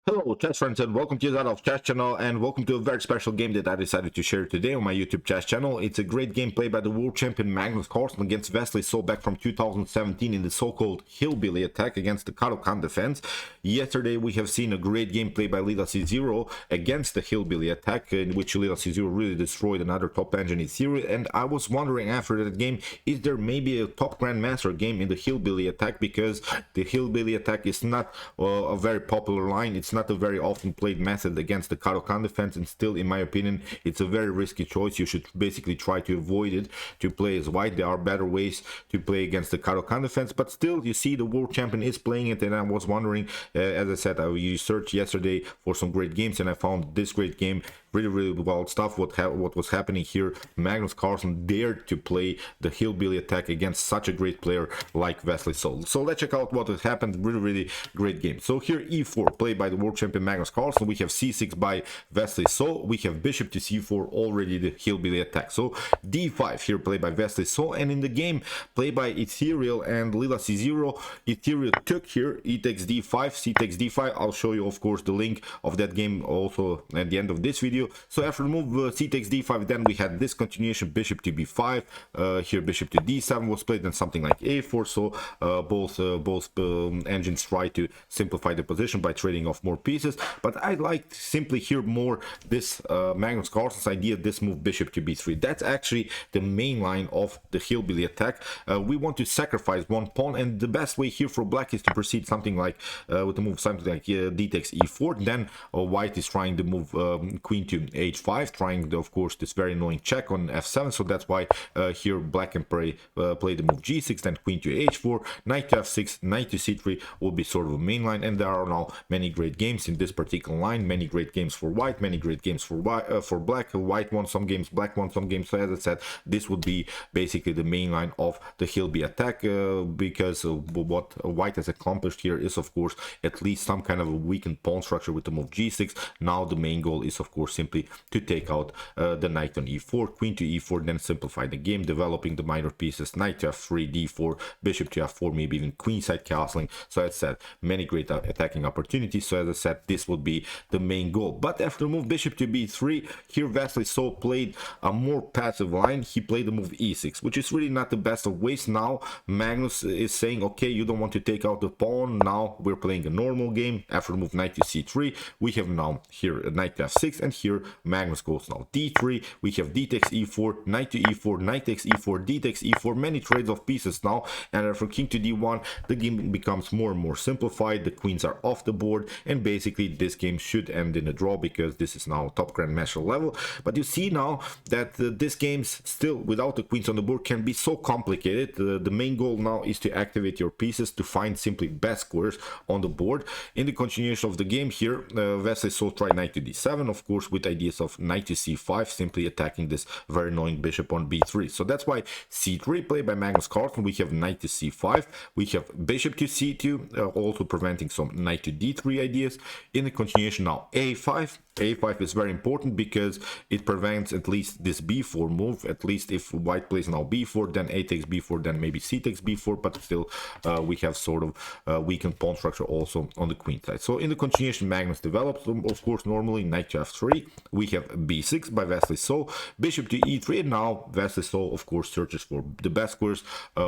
Hello chess friends and welcome to Jozarov chess channel and welcome to a very special game that I decided to share today on my YouTube chess channel. It's a great game played by the World Champion Magnus Carlsen against Wesley So back from 2017 in the so-called Hillbilly Attack against the Caro Kann Defense. Yesterday we have seen a great game played by Lila C0 against the Hillbilly Attack, in which Lila C0 really destroyed another top engine in series, and I was wondering after that game, is there maybe a top grandmaster game in the Hillbilly Attack, because the Hillbilly Attack is not a very popular line. It's not a very often played method against the Caro Kann Defense, and still in my opinion it's a very risky choice. You should basically try to avoid it to play as white. There are better ways to play against the Caro Kann Defense, but still you see the world champion is playing it, and I was wondering, as I said, I searched yesterday for some great games and I found this great game. Really wild stuff. What was happening here, Magnus Carlsen dared to play the Hillbilly Attack against such a great player like Wesley So. So let's check out what has happened. Really great game. So here e4 played by the world champion Magnus Carlsen. We have c6 by Wesley So. We have bishop to c4, already the Hillbilly Attack. So d5 here played by Wesley So, and in the game played by Ethereal and Lila c0, Ethereal took here e takes d5, c takes d5. I'll show you of course the link of that game also at the end of this video. So after the move c takes d5, then we had this continuation, bishop to b5, here bishop to d7 was played, and something like a4. So both engines try to simplify the position by trading off more pieces, but I liked simply here more this Magnus Carlsen's idea, this move bishop to b3. That's actually the main line of the Hillbilly Attack. We want to sacrifice one pawn, and the best way here for black is to proceed something like with the move something like d takes e4. Then white is trying to move queen to h5, trying of course this very annoying check on f7. So that's why here black can play the move g6, then queen to h4, knight to f6, knight to c3 will be sort of a main line. And there are now many great games in this particular line, many great games for white, many great games for black. White won some games, black won some games. So as I said, this would be basically the main line of the Hillbilly Attack, because what white has accomplished here is of course at least some kind of a weakened pawn structure with the move g6. Now the main goal is of course simply to take out the knight on e4, queen to e4, then simplify the game, developing the minor pieces, knight to f3, d4, bishop to f4, maybe even queenside castling. So as I said, many great attacking opportunities. So as I said, this would be the main goal. But after the move bishop to b3, here Wesley So played a more passive line. He played the move e6, which is really not the best of ways. Now Magnus is saying, okay, you don't want to take out the pawn, now we're playing a normal game. After the move knight to c3, we have now here a knight to f6, and here Magnus goes now d3. We have d takes e4, knight to e4, knight takes e4, d takes e4, many trades of pieces now. And after king to d1, the game becomes more and more simplified. The queens are off the board, and basically this game should end in a draw, because this is now top grandmaster level. But you see now that this game's still without the queens on the board can be so complicated. The main goal now is to activate your pieces to find simply best squares on the board. In the continuation of the game here, Wesley So tried knight to d7, of course with ideas of knight to c5, simply attacking this very annoying bishop on b3. So that's why c3 played by Magnus Carlsen. We have knight to c5, we have bishop to c2, also preventing some knight to d3 ideas. In the continuation now a5. A5 is very important because it prevents at least this b4 move. At least if white plays now b4, then a takes b4, then maybe c takes b4, but still we have sort of weakened pawn structure also on the queen side. So in the continuation, Magnus develops, of course, normally knight to f3. We have b6 by Wesley So, bishop to e3, and now Wesley So of course searches for the best squares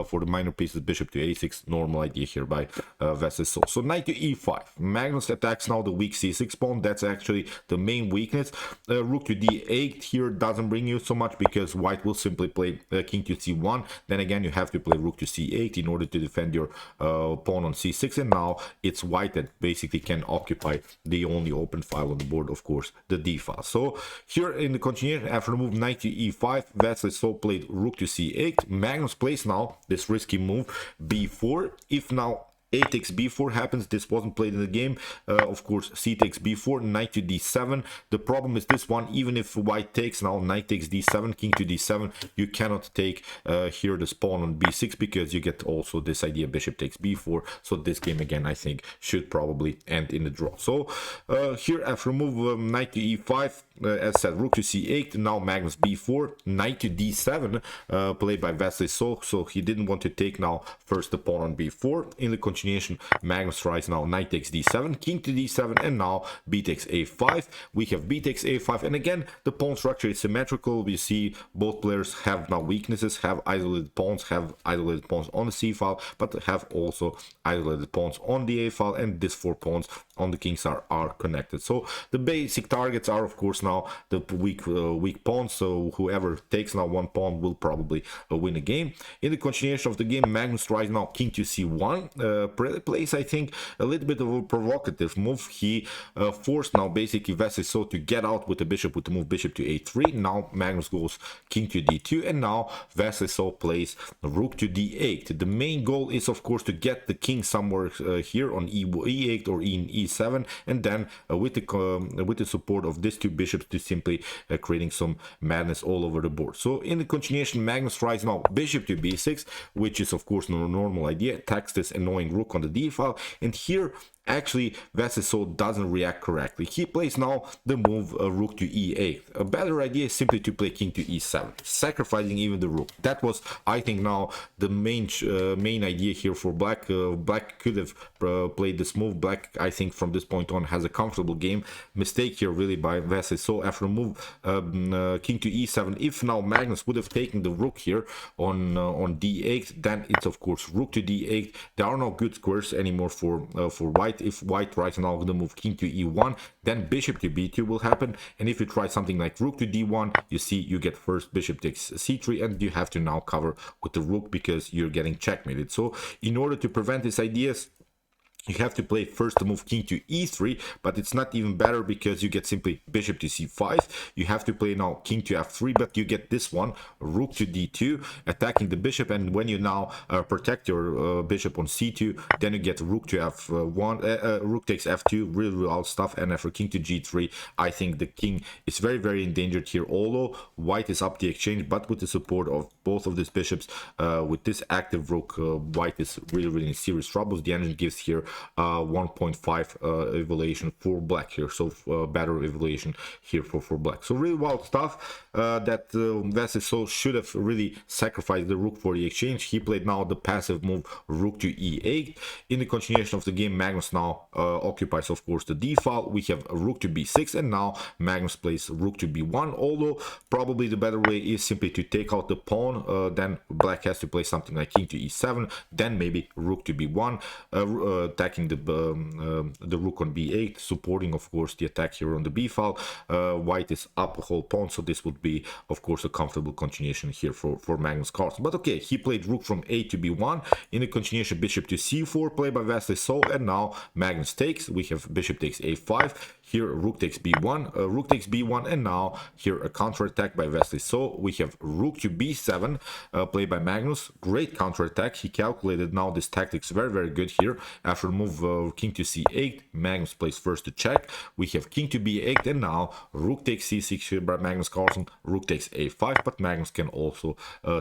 for the minor pieces, bishop to a6, normal idea here by Wesley So. So knight to e5, Magnus attacks now the weak c6 pawn. That's actually the main weakness. Rook to d8 here doesn't bring you so much, because white will simply play king to c1. Then again, you have to play rook to c8 in order to defend your pawn on c6, and now it's white that basically can occupy the only open file on the board, of course, the d file. So here in the continuation, after the move knight to e5, Wesley So played rook to c8. Magnus plays now this risky move b4. If now a takes b4 happens, this wasn't played in the game, of course c takes b4, knight to d7. The problem is this one, even if white takes now knight takes d7, king to d7, you cannot take here the pawn on b6, because you get also this idea bishop takes b4. So this game again I think should probably end in a draw. So here after move knight to e5, as said, rook to c8, now Magnus b4, knight to d7, played by Wesley So. So he didn't want to take now first the pawn on b4. In the continuation, Magnus tries now knight takes d7, king to d7, and now b takes a5. We have b takes a5, and again the pawn structure is symmetrical. We see both players have now weaknesses, have isolated pawns on the c file, but have also isolated pawns on the a file, and these 4 pawns on the king side are connected. So the basic targets are of course now the weak pawns, so whoever takes now 1 pawn will probably win the game. In the continuation of the game, Magnus tries now king to c1, plays I think a little bit of a provocative move. He forced now basically Vasily So to get out with the bishop with the move bishop to a3. Now Magnus goes king to d2, and now Vasily So plays rook to d8. The main goal is of course to get the king somewhere here on e8 or in e7, and then with the support of these 2 bishops to simply creating some madness all over the board. So in the continuation, Magnus tries now bishop to b6, which is of course no normal idea, attacks this annoying rook on the d file, and here actually Vasily So doesn't react correctly. He plays now the move rook to e8. A better idea is simply to play king to e7, sacrificing even the rook. That was, I think, now the main idea here for black. Black could have played this move. Black, I think, from this point on has a comfortable game. Mistake here really by Vasily So after move king to e7. If now Magnus would have taken the rook here on d8, then it's of course rook to d8. There are no good squares anymore for white. If white tries now the move king to e1, then bishop to b2 will happen, and if you try something like rook to d1, you see you get first bishop takes c3, and you have to now cover with the rook because you're getting checkmated. So in order to prevent these ideas, you have to play first the move king to e3, but it's not even better because you get simply bishop to c5. You have to play now king to f3, but you get this one, rook to d2, attacking the bishop, and when you now protect your bishop on c2, then you get rook to f1, rook takes f2, really wild stuff, and after king to g3, I think the king is very, very endangered here, although white is up the exchange, but with the support of both of these bishops, with this active rook, white is really, really in serious troubles. The engine gives here 1.5 evaluation for black here, so better evaluation here for black. So really wild stuff that Vasily So should have really sacrificed the rook for the exchange. He played now the passive move rook to e8. In the continuation of the game, Magnus now occupies of course the d file. We have rook to b6, and now Magnus plays rook to b1, although probably the better way is simply to take out the pawn. Then black has to play something like king to e7, then maybe rook to b1, attacking the rook on b8, supporting of course the attack here on the b file. White is up a whole pawn, so this would be of course a comfortable continuation here for Magnus Carlsen. But okay, he played rook from a to b1. In the continuation, bishop to c4 played by Vasily So, and now Magnus takes. We have bishop takes a5. Here rook takes b1, and now here a counterattack by Vasily So. We have rook to b7 played by Magnus. Great counterattack. He calculated now this tactics very, very good here. After move king to c8, Magnus plays first to check. We have king to b8, and now rook takes c6 here by Magnus Carlsen. Rook takes a5, but Magnus can also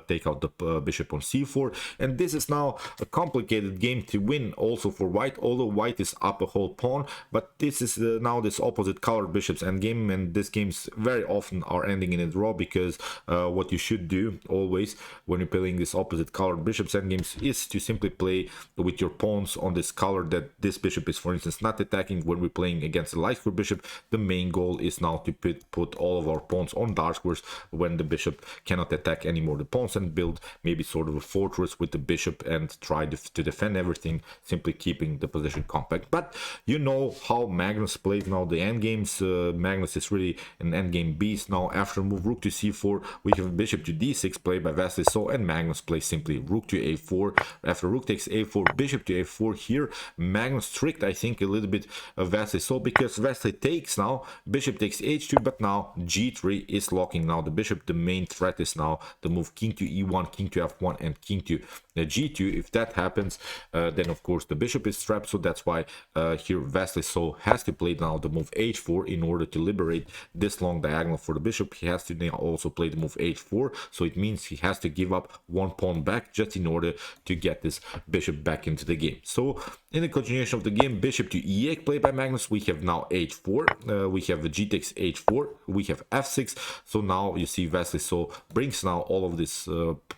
take out the bishop on c4. And this is now a complicated game to win also for white, although white is up a whole pawn. But this is now this opposite colored bishops endgame, and these games very often are ending in a draw, because what you should do always when you're playing this opposite colored bishops endgames is to simply play with your pawns on this color that this bishop is for instance not attacking. When we're playing against a light square bishop, the main goal is now to put all of our pawns on dark squares when the bishop cannot attack anymore the pawns, and build maybe sort of a fortress with the bishop and try to defend everything, simply keeping the position compact. But you know how Magnus played now the endgames. Magnus is really an endgame beast. Now after move rook to c4, we have bishop to d6 played by Vasily So, and Magnus plays simply rook to a4. After rook takes a4, bishop to a4. Here Magnus tricked, I think, a little bit of Vasily So, because Vasily takes now, bishop takes h2, but now g3 is locking now the bishop. The main threat is now the move king to e1, king to f1, and king to g2. If that happens, then of course the bishop is trapped. So that's why here Vasily So has to play now the move h4 in order to liberate this long diagonal for the bishop. He has to now also play the move h4, so it means he has to give up one pawn back just in order to get this bishop back into the game. So in In the continuation of the game, bishop to e8 played by Magnus. We have now h4. We have g takes h4. We have f6. So now you see Wesley so brings now all of these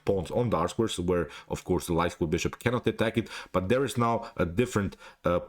pawns on dark squares, where of course the light square bishop cannot attack it. But there is now a different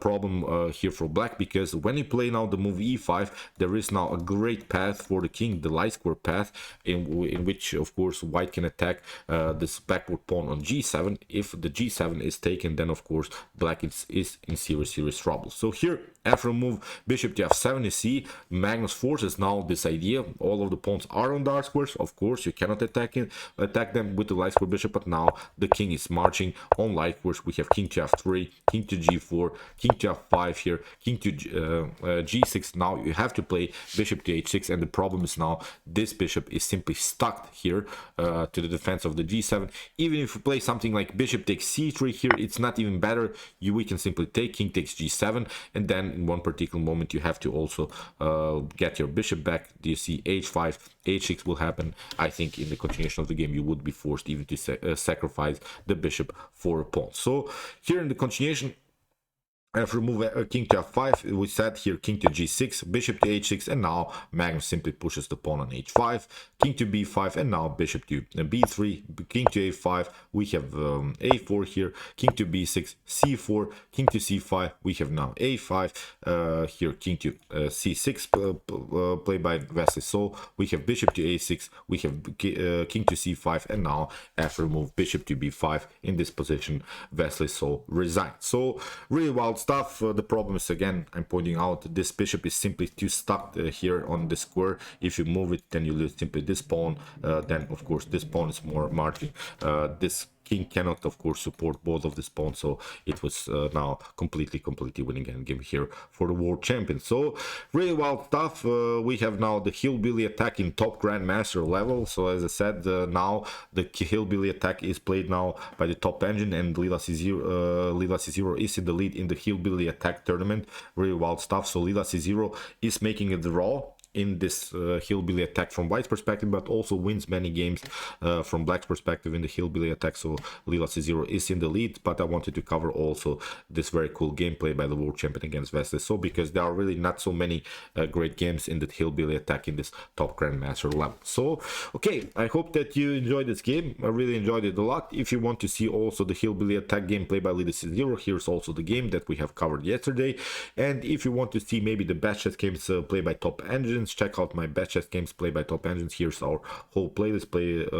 problem here for black, because when you play now the move e5, there is now a great path for the king, the light square path, in which of course white can attack this backward pawn on g7. If the g7 is taken, then of course black is in serious trouble. So here, after a move bishop to f7, you see Magnus forces now this idea. All of the pawns are on dark squares. Of course, you cannot attack them with the light square bishop, but now the king is marching on light squares. We have king to f3, king to g4, king to f5 here, king to g6. Now you have to play bishop to h6, and the problem is now this bishop is simply stuck here to the defense of the g7. Even if you play something like bishop takes c3 here, it's not even better. We can simply take king takes g7, and then in one particular moment you have to also get your bishop back. Do you see h5, h6 will happen? I think in the continuation of the game you would be forced even to sacrifice the bishop for a pawn. So here in the continuation, after move king to f5, we set here king to g6, bishop to h6, and now Magnus simply pushes the pawn on h5, king to b5, and now bishop to b3, king to a5. We have a4 here, king to b6, c4, king to c5. We have now a5 here, king to c6 played by Wesley So. We have bishop to a6, we have king to c5, and now after move bishop to b5 in this position, Wesley So resigns. So really wild stuff. The problem is, again, I'm pointing out, this bishop is simply too stuck here on the square. If you move it, then you lose simply this pawn. Then of course this pawn is more marching. This king cannot of course support both of these pawns, so it was now completely winning endgame here for the world champion. So really wild stuff. We have now the Hillbilly Attack in top grandmaster level. So as I said, now the Hillbilly Attack is played now by the top engine, and Lila C0 is in the lead in the Hillbilly Attack tournament. Really wild stuff. So Lila C0 is making a draw in this Hillbilly Attack from white's perspective, but also wins many games from black's perspective in the Hillbilly Attack. So Lila C0 is in the lead, but I wanted to cover also this very cool gameplay by the world champion against Wesley So, because there are really not so many great games in the Hillbilly Attack in this top grandmaster level. So okay, I hope that you enjoyed this game. I really enjoyed it a lot. If you want to see also the Hillbilly Attack gameplay by Lila C0, here's also the game that we have covered yesterday. And if you want to see maybe the best chess games played by top engines, check out my best chess games played by top engines. Here's our whole playlist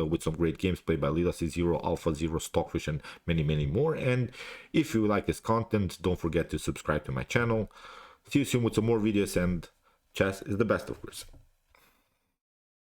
with some great games played by Lila C0, Alpha Zero, Stockfish, and many more. And if you like this content, don't forget to subscribe to my channel. See you soon with some more videos, and chess is the best, of course.